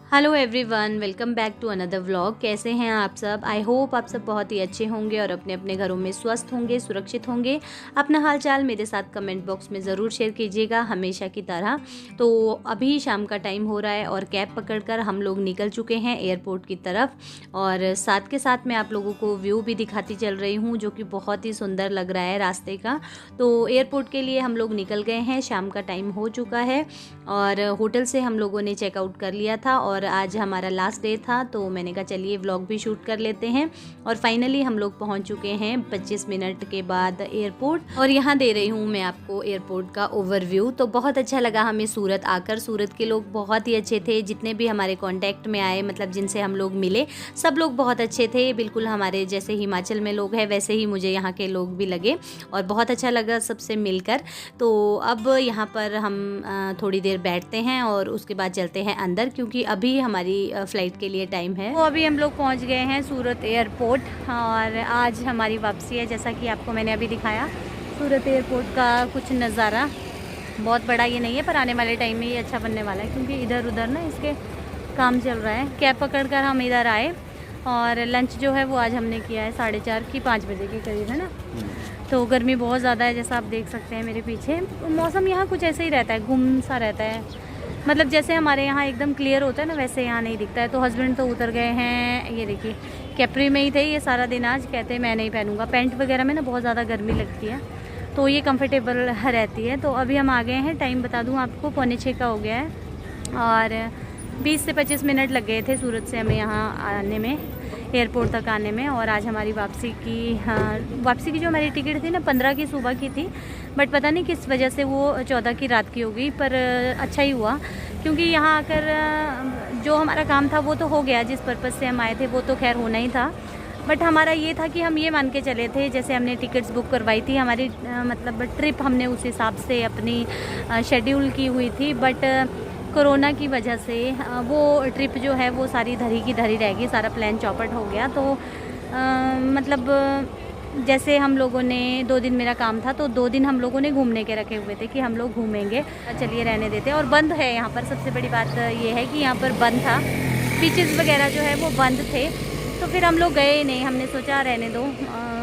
Hello everyone, welcome back to another vlog. कैसे हैं आप सब? आई होप आप सब बहुत ही अच्छे होंगे और अपने अपने घरों में स्वस्थ होंगे, सुरक्षित होंगे। अपना हालचाल मेरे साथ कमेंट बॉक्स में ज़रूर शेयर कीजिएगा, हमेशा की तरह। तो अभी शाम का टाइम हो रहा है और कैब पकड़कर हम लोग निकल चुके हैं एयरपोर्ट की तरफ। और साथ के साथ मैं आप लोगों को व्यू भी दिखाती चल रही हूँ, जो कि बहुत ही सुंदर लग रहा है रास्ते का। तो एयरपोर्ट के लिए हम लोग निकल गए हैं, शाम का टाइम हो चुका है और होटल से हम लोगों ने चेकआउट कर लिया था और आज हमारा लास्ट डे था, तो मैंने कहा चलिए व्लॉग भी शूट कर लेते हैं। और फाइनली हम लोग पहुंच चुके हैं 25 मिनट के बाद एयरपोर्ट। और यहाँ दे रही हूँ मैं आपको एयरपोर्ट का ओवरव्यू। तो बहुत अच्छा लगा हमें सूरत आकर। सूरत के लोग बहुत ही अच्छे थे, जितने भी हमारे कॉन्टैक्ट में आए, मतलब जिनसे हम लोग मिले, सब लोग बहुत अच्छे थे। बिल्कुल हमारे जैसे हिमाचल में लोग हैं वैसे ही मुझे यहाँ के लोग भी लगे और बहुत अच्छा लगा सबसे मिलकर। तो अब यहाँ पर हम थोड़ी देर बैठते हैं और उसके बाद चलते हैं अंदर, क्योंकि अभी हमारी फ़्लाइट के लिए टाइम है। तो अभी हम लोग पहुँच गए हैं सूरत एयरपोर्ट और आज हमारी वापसी है। जैसा कि आपको मैंने अभी दिखाया सूरत एयरपोर्ट का कुछ नज़ारा। बहुत बड़ा ये नहीं है, पर आने वाले टाइम में ये अच्छा बनने वाला है, क्योंकि इधर उधर ना इसके काम चल रहा है। कैब पकड़कर हम इधर आए और लंच जो है वो आज हमने किया है 4:30 की 5 बजे के करीब, है ना। तो गर्मी बहुत ज़्यादा है, जैसा आप देख सकते हैं मेरे पीछे। मौसम यहाँ कुछ ऐसे ही रहता है, गुम सा रहता है। मतलब जैसे हमारे यहाँ एकदम क्लियर होता है ना, वैसे यहाँ नहीं दिखता है। तो हस्बैंड तो उतर गए हैं, ये देखिए कैपरी में ही थे ये सारा दिन। आज कहते हैं मैं नहीं पहनूंगा, पैंट वगैरह में ना बहुत ज़्यादा गर्मी लगती है, तो ये कंफर्टेबल रहती है। तो अभी हम आ गए हैं, टाइम बता दूँ आपको 5:45 का हो गया है और 20 से 25 मिनट लग गए थे सूरत से हमें यहाँ आने में, एयरपोर्ट तक आने में। और आज हमारी वापसी की जो हमारी टिकट थी ना 15 की सुबह की थी, बट पता नहीं किस वजह से वो 14 की रात की हो गई। पर अच्छा ही हुआ, क्योंकि यहाँ आकर जो हमारा काम था वो तो हो गया, जिस पर्पज़ से हम आए थे वो तो खैर होना ही था। बट हमारा ये था कि हम ये मान के चले थे, जैसे हमने टिकट्स बुक करवाई थी, हमारी मतलब ट्रिप हमने उस हिसाब से अपनी शेड्यूल की हुई थी। बट कोरोना की वजह से वो ट्रिप जो है वो सारी धरी की धरी रह गई, सारा प्लान चौपट हो गया। तो मतलब जैसे हम लोगों ने 2 दिन मेरा काम था, तो 2 दिन हम लोगों ने घूमने के रखे हुए थे कि हम लोग घूमेंगे। चलिए रहने देते हैं। और बंद है यहाँ पर, सबसे बड़ी बात ये है कि यहाँ पर बंद था, बीचेस वगैरह जो है वो बंद थे। तो फिर हम लोग गए नहीं, हमने सोचा रहने दो,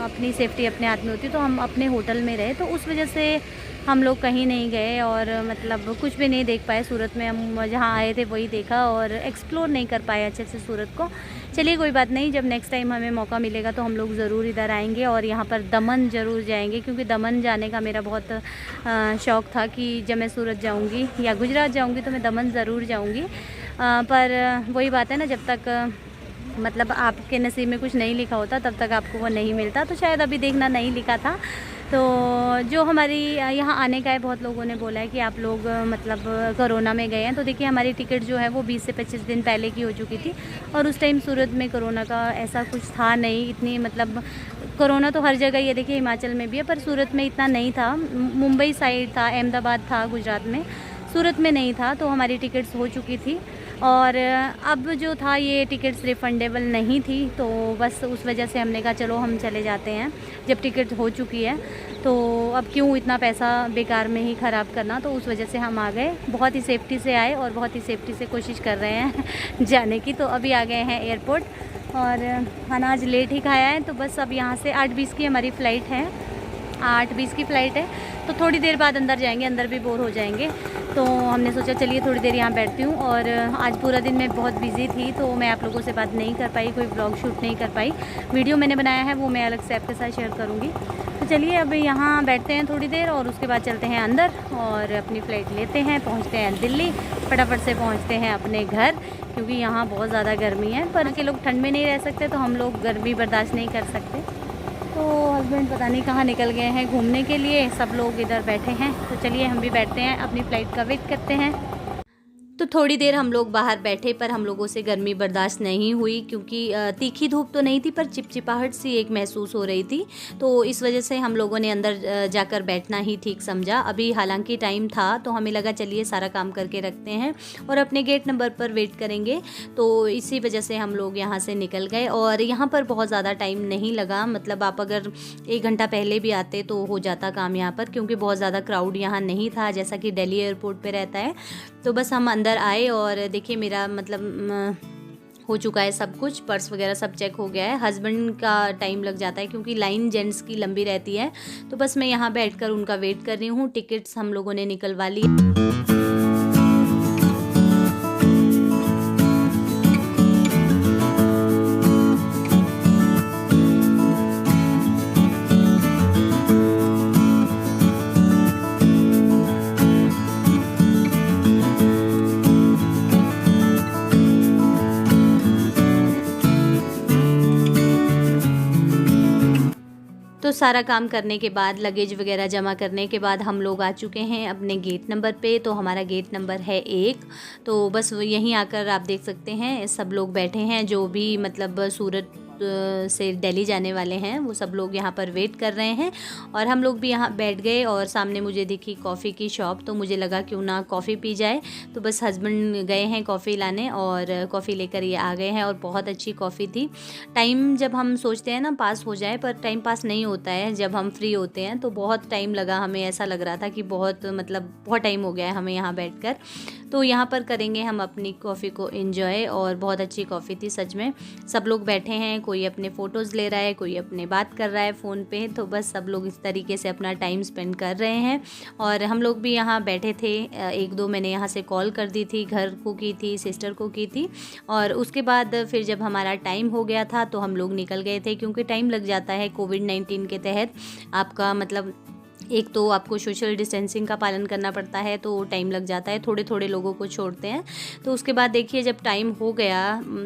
अपनी सेफ्टी अपने हाथ में होती, तो हम अपने होटल में रहे। तो उस वजह से हम लोग कहीं नहीं गए और मतलब कुछ भी नहीं देख पाए सूरत में। हम जहाँ आए थे वही देखा और एक्सप्लोर नहीं कर पाए अच्छे से सूरत को। चलिए कोई बात नहीं, जब नेक्स्ट टाइम हमें मौका मिलेगा तो हम लोग ज़रूर इधर आएंगे और यहाँ पर दमन ज़रूर जाएंगे, क्योंकि दमन जाने का मेरा बहुत शौक़ था कि जब मैं सूरत जाऊँगी या गुजरात जाऊँगी तो मैं दमन ज़रूर जाऊँगी। पर वही बात है ना, जब तक मतलब आपके नसीब में कुछ नहीं लिखा होता तब तक आपको वो नहीं मिलता। तो शायद अभी देखना नहीं लिखा था। तो जो हमारी यहाँ आने का है, बहुत लोगों ने बोला है कि आप लोग मतलब कोरोना में गए हैं। तो देखिए हमारी टिकट जो है वो 20 से 25 दिन पहले की हो चुकी थी और उस टाइम सूरत में कोरोना का ऐसा कुछ था नहीं, इतनी मतलब कोरोना तो हर जगह, ये देखिए हिमाचल में भी है, पर सूरत में इतना नहीं था। मुंबई साइड था, अहमदाबाद था गुजरात में, सूरत में नहीं था। तो हमारी टिकट्स हो चुकी थी और अब जो था ये टिकट्स रिफ़ंडेबल नहीं थी, तो बस उस वजह से हमने कहा चलो हम चले जाते हैं जब टिकट हो चुकी है। तो अब क्यों इतना पैसा बेकार में ही ख़राब करना, तो उस वजह से हम आ गए। बहुत ही सेफ्टी से आए और बहुत ही सेफ्टी से कोशिश कर रहे हैं जाने की। तो अभी आ गए हैं एयरपोर्ट और खाना आज लेट ही खाया है। तो बस अब यहाँ से 8:20 की हमारी फ़्लाइट है, 8:20 की फ़्लाइट है। तो थोड़ी देर बाद अंदर जाएंगे, अंदर भी बोर हो जाएंगे। तो हमने सोचा चलिए थोड़ी देर यहाँ बैठती हूँ। और आज पूरा दिन मैं बहुत बिज़ी थी, तो मैं आप लोगों से बात नहीं कर पाई, कोई ब्लॉग शूट नहीं कर पाई। वीडियो मैंने बनाया है वो मैं अलग से आपके साथ शेयर करूँगी। तो चलिए अब यहाँ बैठते हैं थोड़ी देर और उसके बाद चलते हैं अंदर और अपनी फ़्लाइट लेते हैं, पहुँचते हैं दिल्ली। फटाफट से पहुँचते हैं अपने घर, क्योंकि यहाँ बहुत ज़्यादा गर्मी है। पर के लोग ठंड में नहीं रह सकते, तो हम लोग गर्मी बर्दाश्त नहीं कर सकते। तो हस्बैंड पता नहीं कहाँ निकल गए हैं घूमने के लिए, सब लोग इधर बैठे हैं। तो चलिए हम भी बैठते हैं, अपनी फ़्लाइट का वेट करते हैं। तो थोड़ी देर हम लोग बाहर बैठे, पर हम लोगों से गर्मी बर्दाश्त नहीं हुई, क्योंकि तीखी धूप तो नहीं थी पर चिपचिपाहट सी एक महसूस हो रही थी। तो इस वजह से हम लोगों ने अंदर जाकर बैठना ही ठीक समझा। अभी हालांकि टाइम था, तो हमें लगा चलिए सारा काम करके रखते हैं और अपने गेट नंबर पर वेट करेंगे। तो इसी वजह से हम लोग यहाँ से निकल गए और यहाँ पर बहुत ज़्यादा टाइम नहीं लगा। मतलब आप अगर 1 घंटा पहले भी आते तो हो जाता काम यहाँ पर, क्योंकि बहुत ज़्यादा क्राउड यहाँ नहीं था, जैसा कि दिल्ली एयरपोर्ट पर रहता है। तो बस हम अंदर अंदर आए और देखिए मेरा मतलब हो चुका है सब कुछ, पर्स वगैरह सब चेक हो गया है। हस्बैंड का टाइम लग जाता है क्योंकि लाइन जेंट्स की लंबी रहती है, तो बस मैं यहाँ बैठकर उनका वेट कर रही हूँ। टिकट्स हम लोगों ने निकलवा ली। तो सारा काम करने के बाद, लगेज वगैरह जमा करने के बाद हम लोग आ चुके हैं अपने गेट नंबर पे। तो हमारा गेट नंबर है 1। तो बस यहीं आकर आप देख सकते हैं सब लोग बैठे हैं, जो भी मतलब सूरत से दिल्ली जाने वाले हैं वो सब लोग यहाँ पर वेट कर रहे हैं। और हम लोग भी यहाँ बैठ गए और सामने मुझे दिखी कॉफ़ी की शॉप, तो मुझे लगा क्यों ना कॉफ़ी पी जाए। तो बस हस्बैंड गए हैं कॉफ़ी लाने और कॉफ़ी लेकर ये आ गए हैं और बहुत अच्छी कॉफ़ी थी। टाइम जब हम सोचते हैं ना पास हो जाए, पर टाइम पास नहीं होता है जब हम फ्री होते हैं। तो बहुत टाइम लगा, हमें ऐसा लग रहा था कि बहुत टाइम हो गया है हमें यहाँ बैठकर। तो यहाँ पर करेंगे हम अपनी कॉफ़ी को एंजॉय। और बहुत अच्छी कॉफ़ी थी सच में। सब लोग बैठे हैं, कोई अपने फ़ोटोज़ ले रहा है, कोई अपने बात कर रहा है फ़ोन पे। तो बस सब लोग इस तरीके से अपना टाइम स्पेंड कर रहे हैं। और हम लोग भी यहाँ बैठे थे। 1-2 मैंने यहाँ से कॉल कर दी थी, घर को की थी, सिस्टर को की थी। और उसके बाद फिर जब हमारा टाइम हो गया था तो हम लोग निकल गए थे, क्योंकि टाइम लग जाता है कोविड-19 के तहत। आपका मतलब एक तो आपको सोशल डिस्टेंसिंग का पालन करना पड़ता है, तो टाइम लग जाता है, थोड़े थोड़े लोगों को छोड़ते हैं। तो उसके बाद देखिए जब टाइम हो गया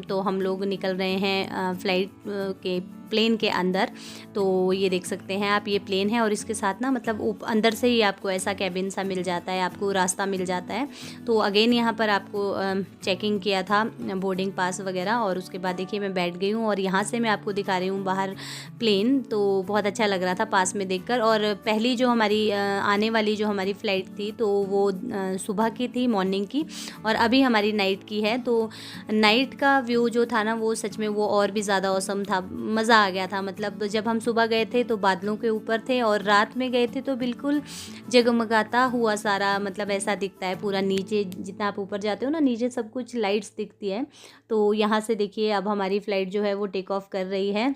तो हम लोग निकल रहे हैं फ्लाइट के प्लेन के अंदर। तो ये देख सकते हैं आप, ये प्लेन है और इसके साथ ना मतलब अंदर से ही आपको ऐसा कैबिन सा मिल जाता है, आपको रास्ता मिल जाता है। तो अगेन यहाँ पर आपको चेकिंग किया था, बोर्डिंग पास वगैरह। और उसके बाद देखिए मैं बैठ गई हूँ और यहाँ से मैं आपको दिखा रही हूँ बाहर प्लेन। तो बहुत अच्छा लग रहा था पास में देखकर। और पहली जो हमारी आने वाली जो हमारी फ़्लाइट थी तो वो सुबह की थी, मॉर्निंग की, और अभी हमारी नाइट की है। तो नाइट का व्यू जो था ना वो सच में वो और भी ज़्यादा औसम था, मज़ा आ गया था। मतलब जब हम सुबह गए थे तो बादलों के ऊपर थे और रात में गए थे तो बिल्कुल जगमगाता हुआ सारा, मतलब ऐसा दिखता है पूरा। नीचे जितना आप ऊपर जाते हो ना, नीचे सब कुछ लाइट्स दिखती है। तो यहाँ से देखिए अब हमारी फ़्लाइट जो है वो टेक ऑफ कर रही है।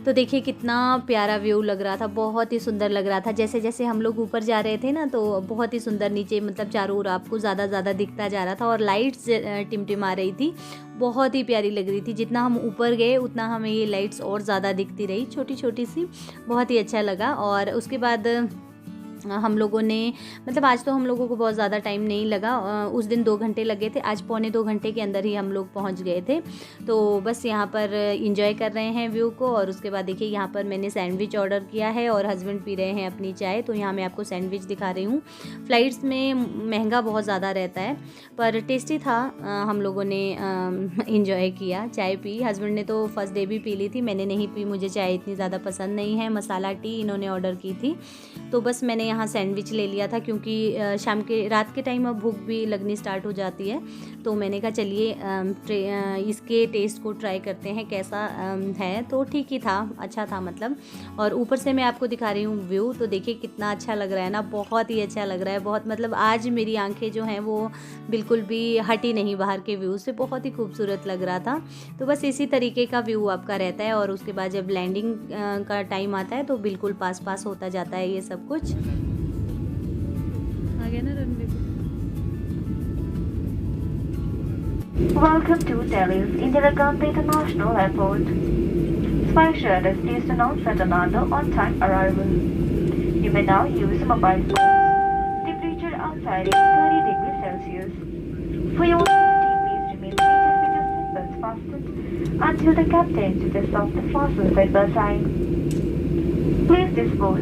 तो देखिए कितना प्यारा व्यू लग रहा था, बहुत ही सुंदर लग रहा था। जैसे जैसे हम लोग ऊपर जा रहे थे ना तो बहुत ही सुंदर नीचे मतलब चारों ओर आपको ज़्यादा दिखता जा रहा था और लाइट्स टिमटिमा रही थी, बहुत ही प्यारी लग रही थी। जितना हम ऊपर गए उतना हमें ये लाइट्स और ज़्यादा दिखती रही, छोटी छोटी सी, बहुत ही अच्छा लगा। और उसके बाद हम लोगों ने मतलब आज तो हम लोगों को बहुत ज़्यादा टाइम नहीं लगा, उस दिन 2 घंटे लगे थे, आज पौने 2 घंटे के अंदर ही हम लोग पहुंच गए थे। तो बस यहाँ पर इंजॉय कर रहे हैं व्यू को। और उसके बाद देखिए यहाँ पर मैंने सैंडविच ऑर्डर किया है और हस्बैंड पी रहे हैं अपनी चाय। तो यहाँ मैं आपको सैंडविच दिखा रही हूँ। फ़्लाइट्स में महंगा बहुत ज़्यादा रहता है पर टेस्टी था, हम लोगों ने इंजॉय किया, चाय पी। हस्बैंड ने तो फर्स्ट डे भी पी ली थी, मैंने नहीं पी, मुझे चाय इतनी ज़्यादा पसंद नहीं है। मसाला टी इन्होंने ऑर्डर की थी, तो बस मैंने यहाँ सैंडविच ले लिया था क्योंकि रात के टाइम अब भूख भी लगनी स्टार्ट हो जाती है। तो मैंने कहा चलिए इसके टेस्ट को ट्राई करते हैं कैसा है। तो ठीक ही था, अच्छा था मतलब। और ऊपर से मैं आपको दिखा रही हूँ व्यू, तो देखिए कितना अच्छा लग रहा है ना, बहुत ही अच्छा लग रहा है। बहुत मतलब आज मेरी आंखें जो हैं वो बिल्कुल भी हटी नहीं बाहर के व्यू से, बहुत ही खूबसूरत लग रहा था। तो बस इसी तरीके का व्यू आपका रहता है। और उसके बाद जब लैंडिंग का टाइम आता है तो बिल्कुल पास होता जाता है ये सब कुछ। आ गया ना रनवे पे। Welcome to Delhi's Indira Gandhi International Airport. Spicer is announced at another on-time arrival. You may now use mobile phones. Temperature outside is 30 degrees Celsius. For your safety, please remain seated with your seatbelts fastened until the captain switches off the faucet at the sign. Please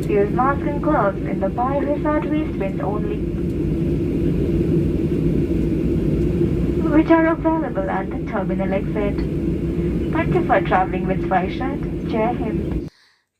use mask and gloves in the biohazard waste bins only, which are available at the terminal exit. Thank you for traveling with SpiceJet. Jai Hind.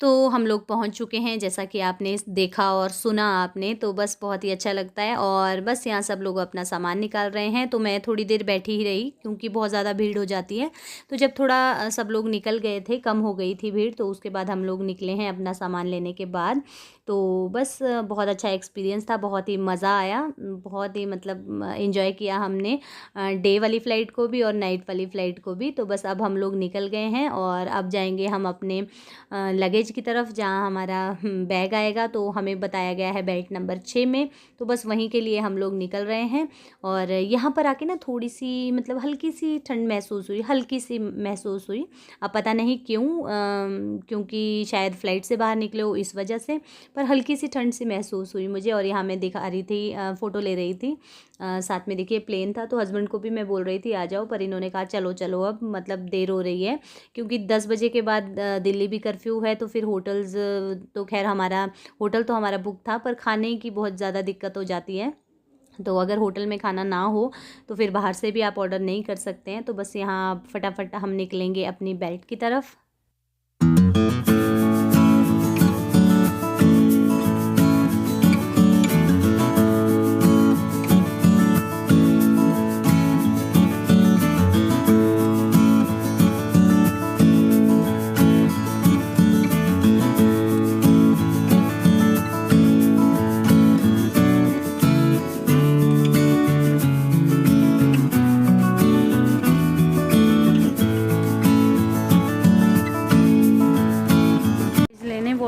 तो हम लोग पहुंच चुके हैं, जैसा कि आपने देखा और सुना आपने, तो बस बहुत ही अच्छा लगता है। और बस यहाँ सब लोग अपना सामान निकाल रहे हैं, तो मैं थोड़ी देर बैठी ही रही क्योंकि बहुत ज़्यादा भीड़ हो जाती है। तो जब थोड़ा सब लोग निकल गए थे, कम हो गई थी भीड़, तो उसके बाद हम लोग निकले हैं अपना सामान लेने के बाद। तो बस बहुत अच्छा एक्सपीरियंस था, बहुत ही मज़ा आया, बहुत ही मतलब एंजॉय किया हमने डे वाली फ़्लाइट को भी और नाइट वाली फ़्लाइट को भी। तो बस अब हम लोग निकल गए हैं और अब जाएंगे हम अपने लगेज की तरफ, जहाँ हमारा बैग आएगा। तो हमें बताया गया है बेल्ट नंबर 6 में, तो बस वहीं के लिए हम लोग निकल रहे हैं। और यहाँ पर आके ना थोड़ी सी मतलब हल्की सी ठंड महसूस हुई, हल्की सी महसूस हुई। अब पता नहीं क्यों, क्योंकि शायद फ़्लाइट से बाहर निकले हो इस वजह से, पर हल्की सी ठंड सी महसूस हुई मुझे। और यहाँ मैं दिखा रही थी, फ़ोटो ले रही थी, साथ में देखिए प्लेन था। तो हस्बैंड को भी मैं बोल रही थी आ जाओ, पर इन्होंने कहा चलो चलो अब मतलब देर हो रही है, क्योंकि 10 बजे के बाद दिल्ली भी कर्फ्यू है। तो फिर होटल्स, तो खैर हमारा होटल तो हमारा बुक था, पर खाने की बहुत ज़्यादा दिक्कत हो जाती है। तो अगर होटल में खाना ना हो तो फिर बाहर से भी आप ऑर्डर नहीं कर सकते हैं। तो बस यहाँ फटाफट हम निकलेंगे अपनी बेल्ट की तरफ।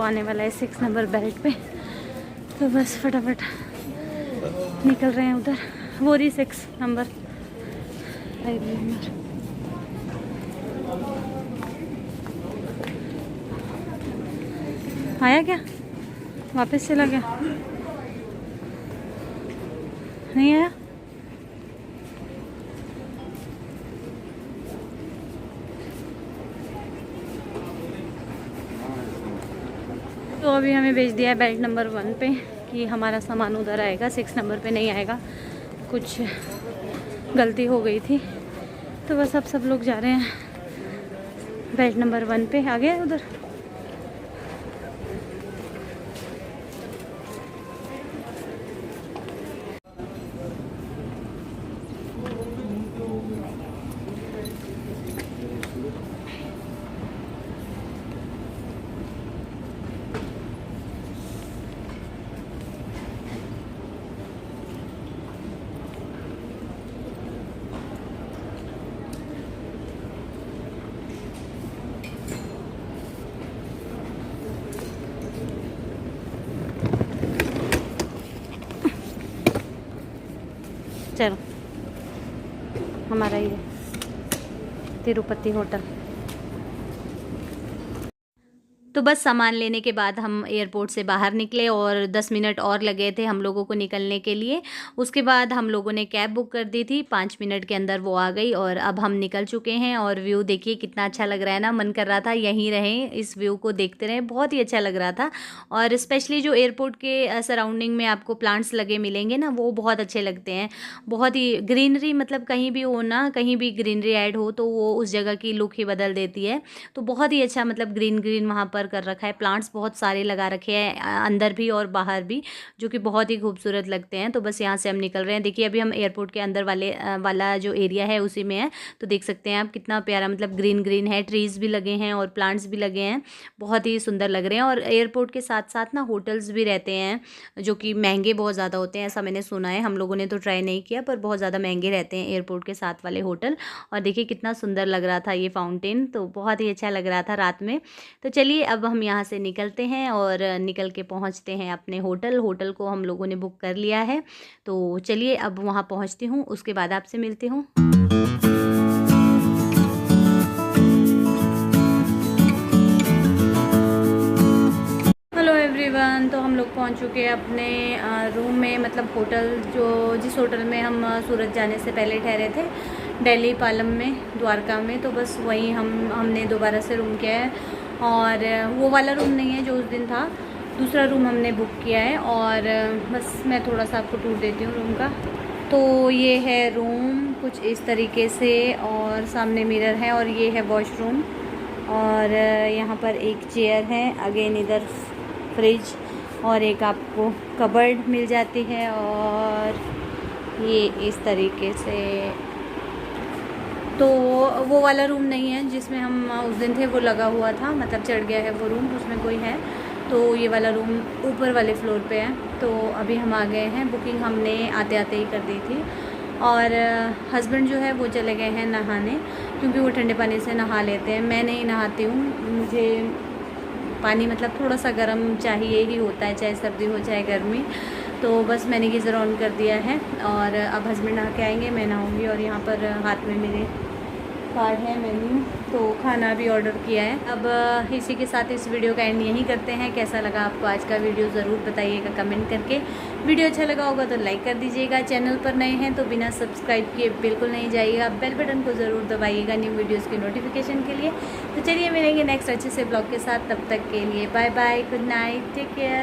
आने वाला है 6 नंबर बेल्ट पे, तो बस फटाफट निकल रहे हैं उधर। वो रही 6 नंबर। आया क्या? वापस चला गया? नहीं आया? तो अभी हमें भेज दिया है बेल्ट नंबर 1 पे कि हमारा सामान उधर आएगा, 6 नंबर पे नहीं आएगा, कुछ गलती हो गई थी। तो बस अब सब लोग जा रहे हैं बेल्ट नंबर 1 पे। आ गया उधर? चलो, हमारा ये तिरुपति होटल। तो बस सामान लेने के बाद हम एयरपोर्ट से बाहर निकले और 10 मिनट और लगे थे हम लोगों को निकलने के लिए। उसके बाद हम लोगों ने कैब बुक कर दी थी, 5 मिनट के अंदर वो आ गई और अब हम निकल चुके हैं। और व्यू देखिए कितना अच्छा लग रहा है ना, मन कर रहा था यहीं रहें, इस व्यू को देखते रहें, बहुत ही अच्छा लग रहा था। और स्पेशली जो एयरपोर्ट के सराउंडिंग में आपको प्लांट्स लगे मिलेंगे ना, वो बहुत अच्छे लगते हैं। बहुत ही ग्रीनरी, मतलब कहीं भी हो ना, कहीं भी ग्रीनरी ऐड हो तो वो उस जगह की लुक ही बदल देती है। तो बहुत ही अच्छा मतलब ग्रीन ग्रीन वहाँ पर कर रखा है, प्लांट्स बहुत सारे लगा रखे हैं अंदर भी और बाहर भी, जो कि बहुत ही खूबसूरत लगते हैं। तो बस यहाँ से हम निकल रहे हैं। देखिए अभी हम एयरपोर्ट के अंदर वाला जो एरिया है उसी में है। तो देख सकते हैं आप कितना प्यारा मतलब ग्रीन ग्रीन है, ट्रीज़ भी लगे हैं और प्लांट्स भी लगे हैं, बहुत ही सुंदर लग रहे हैं। और एयरपोर्ट के साथ साथ ना होटल्स भी रहते हैं, जो कि महंगे बहुत ज़्यादा होते हैं, ऐसा मैंने सुना है। हम लोगों ने तो ट्राई नहीं किया, पर बहुत ज़्यादा महंगे रहते हैं एयरपोर्ट के साथ वाले होटल। और देखिए कितना सुंदर लग रहा था ये फाउंटेन, तो बहुत ही अच्छा लग रहा था रात में। तो चलिए अब हम यहाँ से निकलते हैं और निकल के पहुँचते हैं अपने होटल। होटल को हम लोगों ने बुक कर लिया है, तो चलिए अब वहाँ पहुँचती हूँ, उसके बाद आपसे मिलती हूँ। हेलो एवरीवन, तो हम लोग पहुंच चुके हैं अपने रूम में, मतलब होटल जो जिस होटल में हम सूरत जाने से पहले ठहरे थे। दिल्ली पालम में, द्वारका में। तो बस वहीं हमने दोबारा से रूम किया है, और वो वाला रूम नहीं है जो उस दिन था, दूसरा रूम हमने बुक किया है। और बस मैं थोड़ा सा आपको टूर देती हूँ रूम का। तो ये है रूम कुछ इस तरीके से, और सामने मिरर है, और ये है वॉशरूम, और यहाँ पर एक चेयर है, अगेन इधर फ्रिज, और एक आपको कबर्ड मिल जाती है, और ये इस तरीके से। तो वो वाला रूम नहीं है जिसमें हम उस दिन थे, वो लगा हुआ था, मतलब चढ़ गया है वो रूम, उसमें कोई है। तो ये वाला रूम ऊपर वाले फ्लोर पे है। तो अभी हम आ गए हैं, बुकिंग हमने आते आते ही कर दी थी। और हस्बैंड जो है वो चले गए हैं नहाने, क्योंकि वो ठंडे पानी से नहा लेते हैं। मैं नहीं नहाती हूँ, मुझे पानी मतलब थोड़ा सा गर्म चाहिए ही होता है, चाहे सर्दी हो चाहे गर्मी। तो बस मैंने गीज़र ऑन कर दिया है, और अब हस्बैंड नहा के आएंगे, मैं नहाऊंगी। और यहाँ पर हाथ में मेरे कार्ड है, मेन्यू, तो खाना भी ऑर्डर किया है। अब इसी के साथ इस वीडियो का एंड यहीं करते हैं। कैसा लगा आपको आज का वीडियो ज़रूर बताइएगा कमेंट करके। वीडियो अच्छा लगा होगा तो लाइक कर दीजिएगा, चैनल पर नए हैं तो बिना सब्सक्राइब किए बिल्कुल नहीं जाइएगा, बेल बटन को ज़रूर दबाइएगा न्यू वीडियोज़ के नोटिफिकेशन के लिए। तो चलिए मिलेंगे नेक्स्ट अच्छे से ब्लॉग के साथ, तब तक के लिए bye bye, good night, take care.